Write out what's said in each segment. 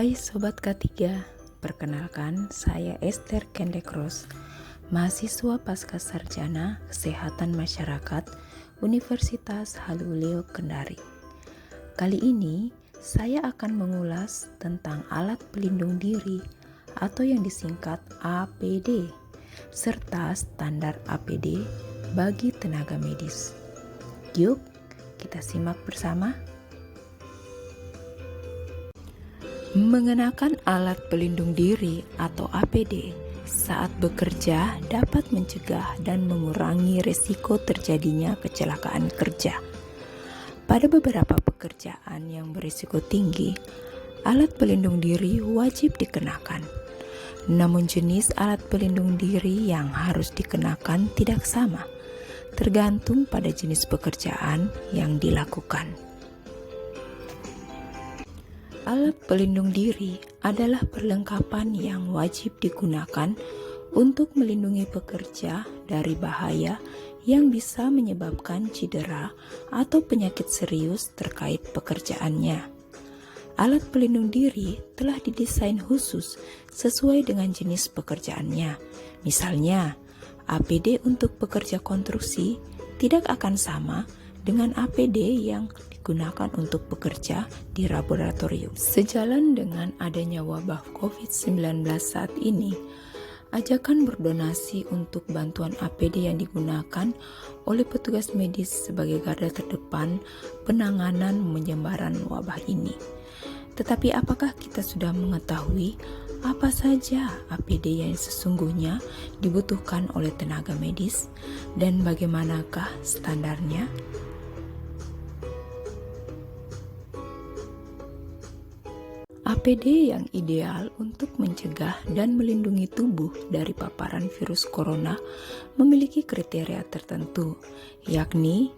Hai Sobat K3, perkenalkan saya Esther Kendekros, mahasiswa Pasca Sarjana Kesehatan Masyarakat Universitas Haluleo Kendari. Kali ini saya akan mengulas tentang alat pelindung diri atau yang disingkat APD, serta standar APD bagi tenaga medis. Yuk, kita simak bersama. Mengenakan alat pelindung diri atau APD saat bekerja dapat mencegah dan mengurangi risiko terjadinya kecelakaan kerja. Pada beberapa pekerjaan yang berisiko tinggi, alat pelindung diri wajib dikenakan. Namun jenis alat pelindung diri yang harus dikenakan tidak sama, tergantung pada jenis pekerjaan yang dilakukan. Alat pelindung diri adalah perlengkapan yang wajib digunakan untuk melindungi pekerja dari bahaya yang bisa menyebabkan cedera atau penyakit serius terkait pekerjaannya. Alat pelindung diri telah didesain khusus sesuai dengan jenis pekerjaannya. Misalnya, APD untuk pekerja konstruksi tidak akan sama dengan APD yang digunakan untuk bekerja di laboratorium. Sejalan dengan adanya wabah COVID-19 saat ini, ajakan berdonasi untuk bantuan APD yang digunakan oleh petugas medis sebagai garda terdepan penanganan penyebaran wabah ini. Tetapi apakah kita sudah mengetahui apa saja APD yang sesungguhnya dibutuhkan oleh tenaga medis dan bagaimanakah standarnya? APD yang ideal untuk mencegah dan melindungi tubuh dari paparan virus corona memiliki kriteria tertentu, yakni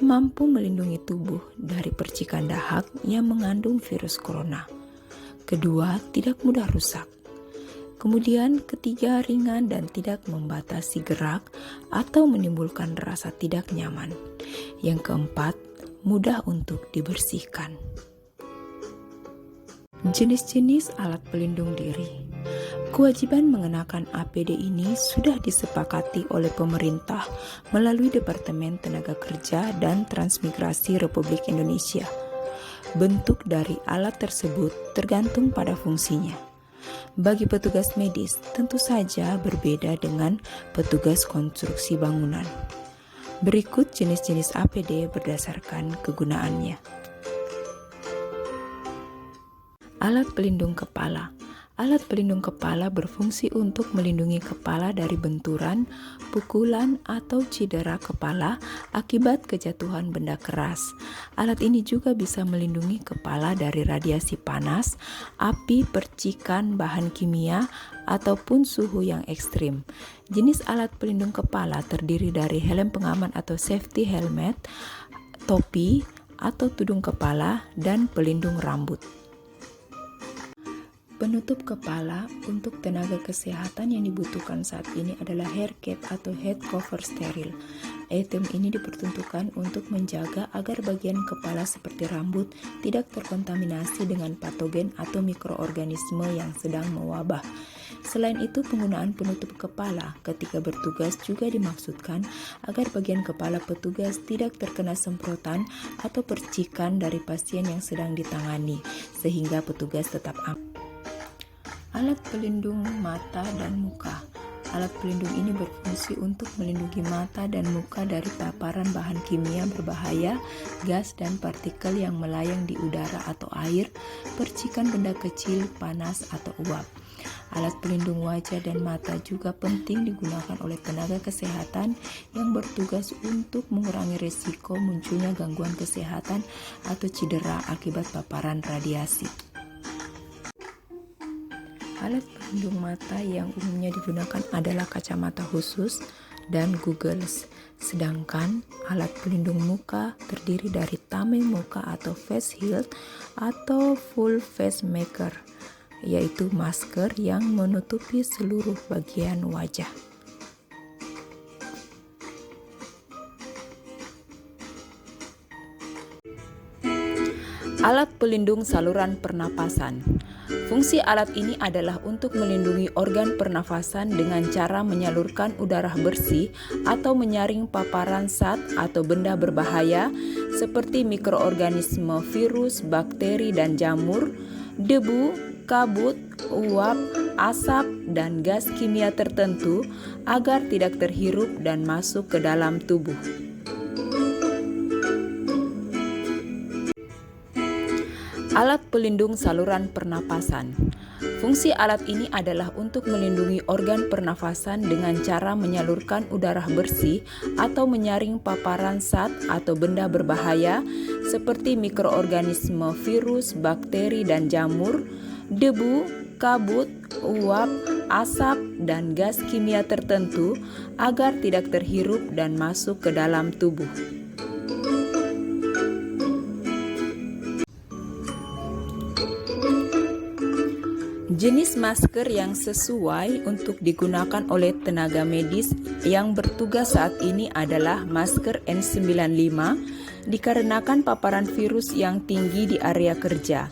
mampu melindungi tubuh dari percikan dahak yang mengandung virus corona. Kedua, tidak mudah rusak. Kemudian ketiga, ringan dan tidak membatasi gerak atau menimbulkan rasa tidak nyaman. Yang keempat, mudah untuk dibersihkan. Jenis-jenis alat pelindung diri. Kewajiban mengenakan APD ini sudah disepakati oleh pemerintah melalui Departemen Tenaga Kerja dan Transmigrasi Republik Indonesia. Bentuk dari alat tersebut tergantung pada fungsinya. Bagi petugas medis, tentu saja berbeda dengan petugas konstruksi bangunan. Berikut jenis-jenis APD berdasarkan kegunaannya. Alat pelindung kepala. Alat pelindung kepala berfungsi untuk melindungi kepala dari benturan, pukulan, atau cedera kepala akibat kejatuhan benda keras. Alat ini juga bisa melindungi kepala dari radiasi panas, api, percikan, bahan kimia, ataupun suhu yang ekstrim. Jenis alat pelindung kepala terdiri dari helm pengaman atau safety helmet, topi atau tudung kepala, dan pelindung rambut. Penutup kepala untuk tenaga kesehatan yang dibutuhkan saat ini adalah hair cap atau head cover steril. Item ini diperuntukkan untuk menjaga agar bagian kepala seperti rambut tidak terkontaminasi dengan patogen atau mikroorganisme yang sedang mewabah. Selain itu, penggunaan penutup kepala ketika bertugas juga dimaksudkan agar bagian kepala petugas tidak terkena semprotan atau percikan dari pasien yang sedang ditangani, sehingga petugas tetap aman. Alat pelindung mata dan muka. Alat pelindung ini berfungsi untuk melindungi mata dan muka dari paparan bahan kimia berbahaya, gas dan partikel yang melayang di udara atau air, percikan benda kecil, panas atau uap. Alat pelindung wajah dan mata juga penting digunakan oleh tenaga kesehatan yang bertugas untuk mengurangi risiko munculnya gangguan kesehatan atau cedera akibat paparan radiasi. Alat pelindung mata yang umumnya digunakan adalah kacamata khusus dan goggles. Sedangkan alat pelindung muka terdiri dari tameng muka atau face shield atau full face masker, yaitu masker yang menutupi seluruh bagian wajah. Alat pelindung saluran pernapasan. Fungsi alat ini adalah untuk melindungi organ pernafasan dengan cara menyalurkan udara bersih atau menyaring paparan zat atau benda berbahaya seperti mikroorganisme, virus, bakteri, dan jamur, debu, kabut, uap, asap, dan gas kimia tertentu agar tidak terhirup dan masuk ke dalam tubuh. Alat pelindung saluran pernapasan. Fungsi alat ini adalah untuk melindungi organ pernafasan dengan cara menyalurkan udara bersih atau menyaring paparan zat atau benda berbahaya seperti mikroorganisme, virus, bakteri, dan jamur, debu, kabut, uap, asap, dan gas kimia tertentu agar tidak terhirup dan masuk ke dalam tubuh. Jenis masker yang sesuai untuk digunakan oleh tenaga medis yang bertugas saat ini adalah masker N95 dikarenakan paparan virus yang tinggi di area kerja.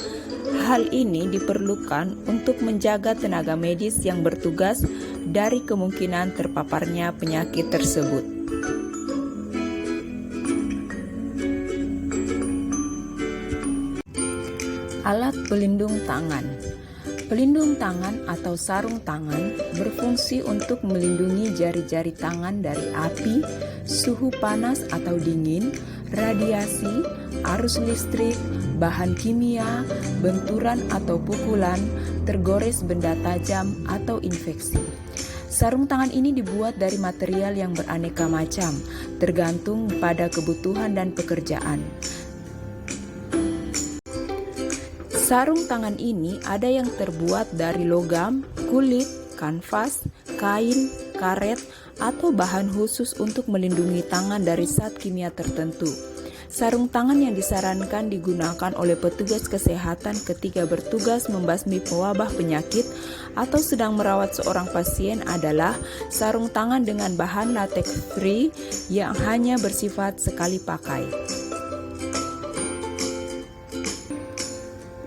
Hal ini diperlukan untuk menjaga tenaga medis yang bertugas dari kemungkinan terpaparnya penyakit tersebut. Alat pelindung tangan. Pelindung tangan atau sarung tangan berfungsi untuk melindungi jari-jari tangan dari api, suhu panas atau dingin, radiasi, arus listrik, bahan kimia, benturan atau pukulan, tergores benda tajam, atau infeksi. Sarung tangan ini dibuat dari material yang beraneka macam, tergantung pada kebutuhan dan pekerjaan. Sarung tangan ini ada yang terbuat dari logam, kulit, kanvas, kain, karet, atau bahan khusus untuk melindungi tangan dari zat kimia tertentu. Sarung tangan yang disarankan digunakan oleh petugas kesehatan ketika bertugas membasmi pewabah penyakit atau sedang merawat seorang pasien adalah sarung tangan dengan bahan latex free yang hanya bersifat sekali pakai.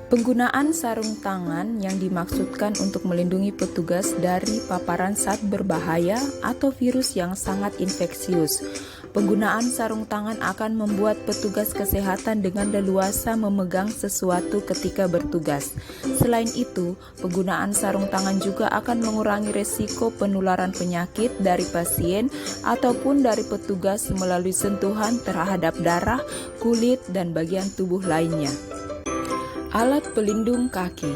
Penggunaan sarung tangan yang dimaksudkan untuk melindungi petugas dari paparan zat berbahaya atau virus yang sangat infeksius. Penggunaan sarung tangan akan membuat petugas kesehatan dengan leluasa memegang sesuatu ketika bertugas. Selain itu, penggunaan sarung tangan juga akan mengurangi resiko penularan penyakit dari pasien ataupun dari petugas melalui sentuhan terhadap darah, kulit, dan bagian tubuh lainnya. Alat pelindung kaki.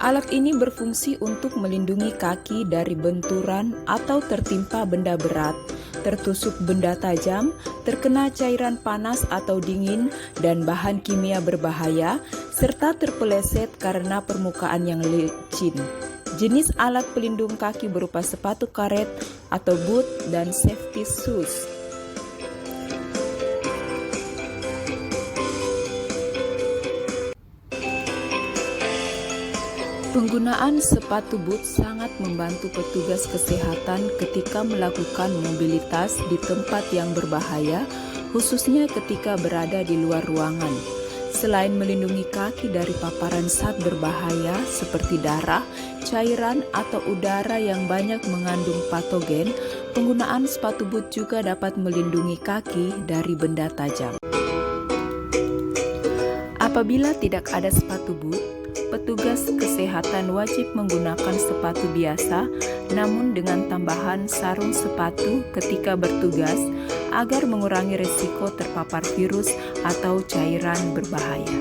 Alat ini berfungsi untuk melindungi kaki dari benturan atau tertimpa benda berat, tertusuk benda tajam, terkena cairan panas atau dingin dan bahan kimia berbahaya, serta terpeleset karena permukaan yang licin. Jenis alat pelindung kaki berupa sepatu karet atau boot dan safety shoes. Penggunaan sepatu boot sangat membantu petugas kesehatan ketika melakukan mobilitas di tempat yang berbahaya, khususnya ketika berada di luar ruangan. Selain melindungi kaki dari paparan zat berbahaya seperti darah, cairan, atau udara yang banyak mengandung patogen, penggunaan sepatu boot juga dapat melindungi kaki dari benda tajam. Apabila tidak ada sepatu boot, petugas kesehatan wajib menggunakan sepatu biasa, namun dengan tambahan sarung sepatu ketika bertugas agar mengurangi risiko terpapar virus atau cairan berbahaya.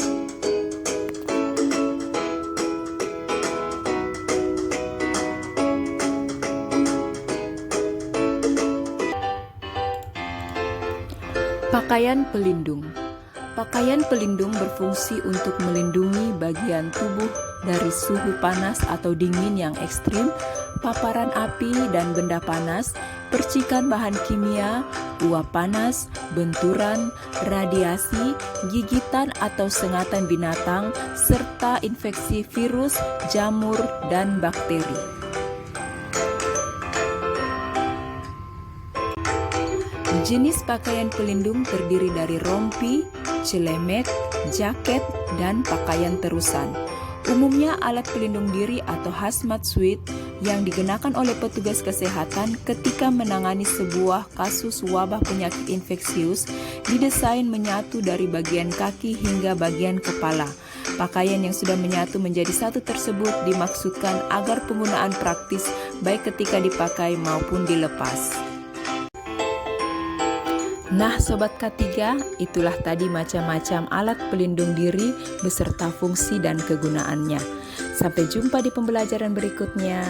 Pakaian pelindung. Pakaian pelindung berfungsi untuk melindungi bagian tubuh dari suhu panas atau dingin yang ekstrim, paparan api dan benda panas, percikan bahan kimia, uap panas, benturan, radiasi, gigitan atau sengatan binatang, serta infeksi virus, jamur, dan bakteri. Jenis pakaian pelindung terdiri dari rompi, celemek, jaket, dan pakaian terusan. Umumnya alat pelindung diri atau hazmat suit yang digunakan oleh petugas kesehatan ketika menangani sebuah kasus wabah penyakit infeksius didesain menyatu dari bagian kaki hingga bagian kepala. Pakaian yang sudah menyatu menjadi satu tersebut dimaksudkan agar penggunaan praktis baik ketika dipakai maupun dilepas. Nah Sobat K3, itulah tadi macam-macam alat pelindung diri beserta fungsi dan kegunaannya. Sampai jumpa di pembelajaran berikutnya.